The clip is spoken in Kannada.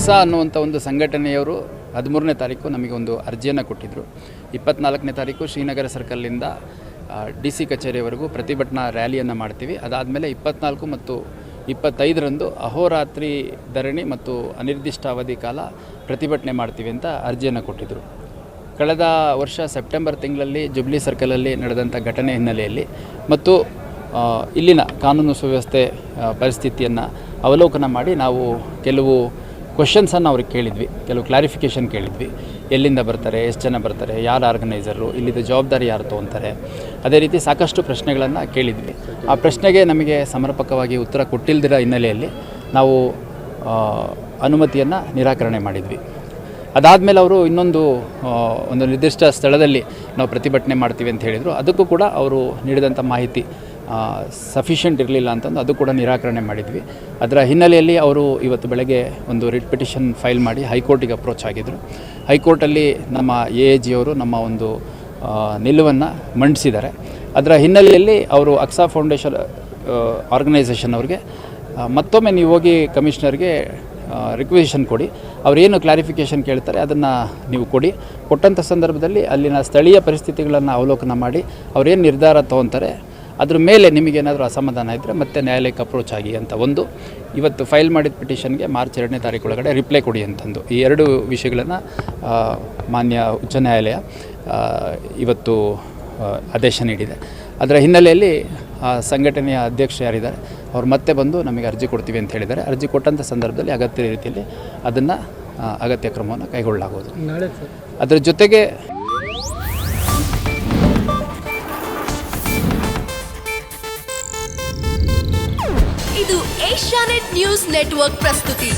ಅಕ್ಸಾ ಅನ್ನುವಂಥ ಒಂದು ಸಂಘಟನೆಯವರು 13ನೇ ತಾರೀಕು ನಮಗೆ ಒಂದು ಅರ್ಜಿಯನ್ನು ಕೊಟ್ಟಿದ್ದರು. 24ನೇ ತಾರೀಕು ಶ್ರೀನಗರ ಸರ್ಕಲ್ನಿಂದ DC ಕಚೇರಿಯವರೆಗೂ ಪ್ರತಿಭಟನಾ ರ್ಯಾಲಿಯನ್ನು ಮಾಡ್ತೀವಿ. ಅದಾದಮೇಲೆ 24 ಮತ್ತು 25ರಂದು ಅಹೋರಾತ್ರಿ ಧರಣಿ ಮತ್ತು ಅನಿರ್ದಿಷ್ಟಾವಧಿ ಕಾಲ ಪ್ರತಿಭಟನೆ ಮಾಡ್ತೀವಿ ಅಂತ ಅರ್ಜಿಯನ್ನು ಕೊಟ್ಟಿದ್ದರು. ಕಳೆದ ವರ್ಷ ಸೆಪ್ಟೆಂಬರ್ ತಿಂಗಳಲ್ಲಿ ಜುಬ್ಲಿ ಸರ್ಕಲಲ್ಲಿ ನಡೆದಂಥ ಘಟನೆ ಹಿನ್ನೆಲೆಯಲ್ಲಿ ಮತ್ತು ಇಲ್ಲಿನ ಕಾನೂನು ಸುವ್ಯವಸ್ಥೆ ಪರಿಸ್ಥಿತಿಯನ್ನು ಅವಲೋಕನ ಮಾಡಿ ನಾವು ಕೆಲವು ಕ್ವಶನ್ಸನ್ನು ಅವ್ರಿಗೆ ಕೇಳಿದ್ವಿ, ಕೆಲವು ಕ್ಲಾರಿಫಿಕೇಷನ್ ಕೇಳಿದ್ವಿ. ಎಲ್ಲಿಂದ ಬರ್ತಾರೆ, ಎಷ್ಟು ಜನ ಬರ್ತಾರೆ, ಯಾರು ಆರ್ಗನೈಸರು, ಇಲ್ಲಿದ್ದ ಜವಾಬ್ದಾರಿ ಯಾರು ತೊಗೊತಾರೆ, ಅದೇ ರೀತಿ ಸಾಕಷ್ಟು ಪ್ರಶ್ನೆಗಳನ್ನು ಕೇಳಿದ್ವಿ. ಆ ಪ್ರಶ್ನೆಗೆ ನಮಗೆ ಸಮರ್ಪಕವಾಗಿ ಉತ್ತರ ಕೊಟ್ಟಿಲ್ಲದಿರೋ ಹಿನ್ನೆಲೆಯಲ್ಲಿ ನಾವು ಅನುಮತಿಯನ್ನು ನಿರಾಕರಣೆ ಮಾಡಿದ್ವಿ. ಅದಾದಮೇಲೆ ಅವರು ಒಂದು ನಿರ್ದಿಷ್ಟ ಸ್ಥಳದಲ್ಲಿ ನಾವು ಪ್ರತಿಭಟನೆ ಮಾಡ್ತೀವಿ ಅಂತ ಹೇಳಿದರು. ಅದಕ್ಕೂ ಕೂಡ ಅವರು ನೀಡಿದಂಥ ಮಾಹಿತಿ ಸಫಿಷಿಯೆಂಟ್ ಇರಲಿಲ್ಲ ಅಂತಂದು ಅದು ಕೂಡ ನಿರಾಕರಣೆ ಮಾಡಿದ್ವಿ. ಅದರ ಹಿನ್ನೆಲೆಯಲ್ಲಿ ಅವರು ಇವತ್ತು ಬೆಳಗ್ಗೆ ಒಂದು ರಿಟ್ ಪಿಟಿಷನ್ ಫೈಲ್ ಮಾಡಿ ಹೈಕೋರ್ಟಿಗೆ ಅಪ್ರೋಚ್ ಆಗಿದ್ದರು. ಹೈಕೋರ್ಟಲ್ಲಿ ನಮ್ಮ AAG ಅವರು ನಮ್ಮ ಒಂದು ನಿಲುವನ್ನು ಮಂಡಿಸಿದ್ದಾರೆ. ಅದರ ಹಿನ್ನೆಲೆಯಲ್ಲಿ ಅವರು ಅಕ್ಸಾ ಫೌಂಡೇಶನ್ ಆರ್ಗನೈಸೇಷನ್ ಅವ್ರಿಗೆ ಮತ್ತೊಮ್ಮೆ ನೀವು ಹೋಗಿ ಕಮಿಷನರ್ಗೆ ರಿಕ್ವೆಸಿಷನ್ ಕೊಡಿ, ಅವರೇನು ಕ್ಲಾರಿಫಿಕೇಷನ್ ಕೇಳ್ತಾರೆ ಅದನ್ನು ನೀವು ಕೊಟ್ಟಂಥ ಸಂದರ್ಭದಲ್ಲಿ ಅಲ್ಲಿನ ಸ್ಥಳೀಯ ಪರಿಸ್ಥಿತಿಗಳನ್ನು ಅವಲೋಕನ ಮಾಡಿ ಅವರೇನು ನಿರ್ಧಾರ ತೊಗೊತಾರೆ ಅದ್ರ ಮೇಲೆ ನಿಮಗೇನಾದರೂ ಅಸಮಾಧಾನ ಇದ್ದರೆ ಮತ್ತೆ ನ್ಯಾಯಾಲಯಕ್ಕೆ ಅಪ್ರೋಚ್ ಆಗಿ ಅಂತ ಇವತ್ತು ಫೈಲ್ ಮಾಡಿದ ಪಿಟಿಷನ್ಗೆ ಮಾರ್ಚ್ 2ನೇ ತಾರೀಕು ಒಳಗಡೆ ರಿಪ್ಲೈ ಕೊಡಿ ಅಂತಂದು ಈ ಎರಡು ವಿಷಯಗಳನ್ನು ಮಾನ್ಯ ಉಚ್ಚ ನ್ಯಾಯಾಲಯ ಇವತ್ತು ಆದೇಶ ನೀಡಿದೆ. ಅದರ ಹಿನ್ನೆಲೆಯಲ್ಲಿ ಸಂಘಟನೆಯ ಅಧ್ಯಕ್ಷ ಯಾರಿದ್ದಾರೆ ಅವ್ರು ಮತ್ತೆ ಬಂದು ನಮಗೆ ಅರ್ಜಿ ಕೊಡ್ತೀವಿ ಅಂತ ಹೇಳಿದ್ದಾರೆ. ಅರ್ಜಿ ಕೊಟ್ಟಂಥ ಸಂದರ್ಭದಲ್ಲಿ ಅಗತ್ಯ ರೀತಿಯಲ್ಲಿ ಅದನ್ನು ಅಗತ್ಯ ಕ್ರಮವನ್ನು ಕೈಗೊಳ್ಳಲಾಗುವುದು. ಅದರ ಜೊತೆಗೆ ಇದು ಏಷ್ಯಾನೆಟ್ ನ್ಯೂಸ್ ನೆಟ್ವರ್ಕ್ ಪ್ರಸ್ತುತಿ.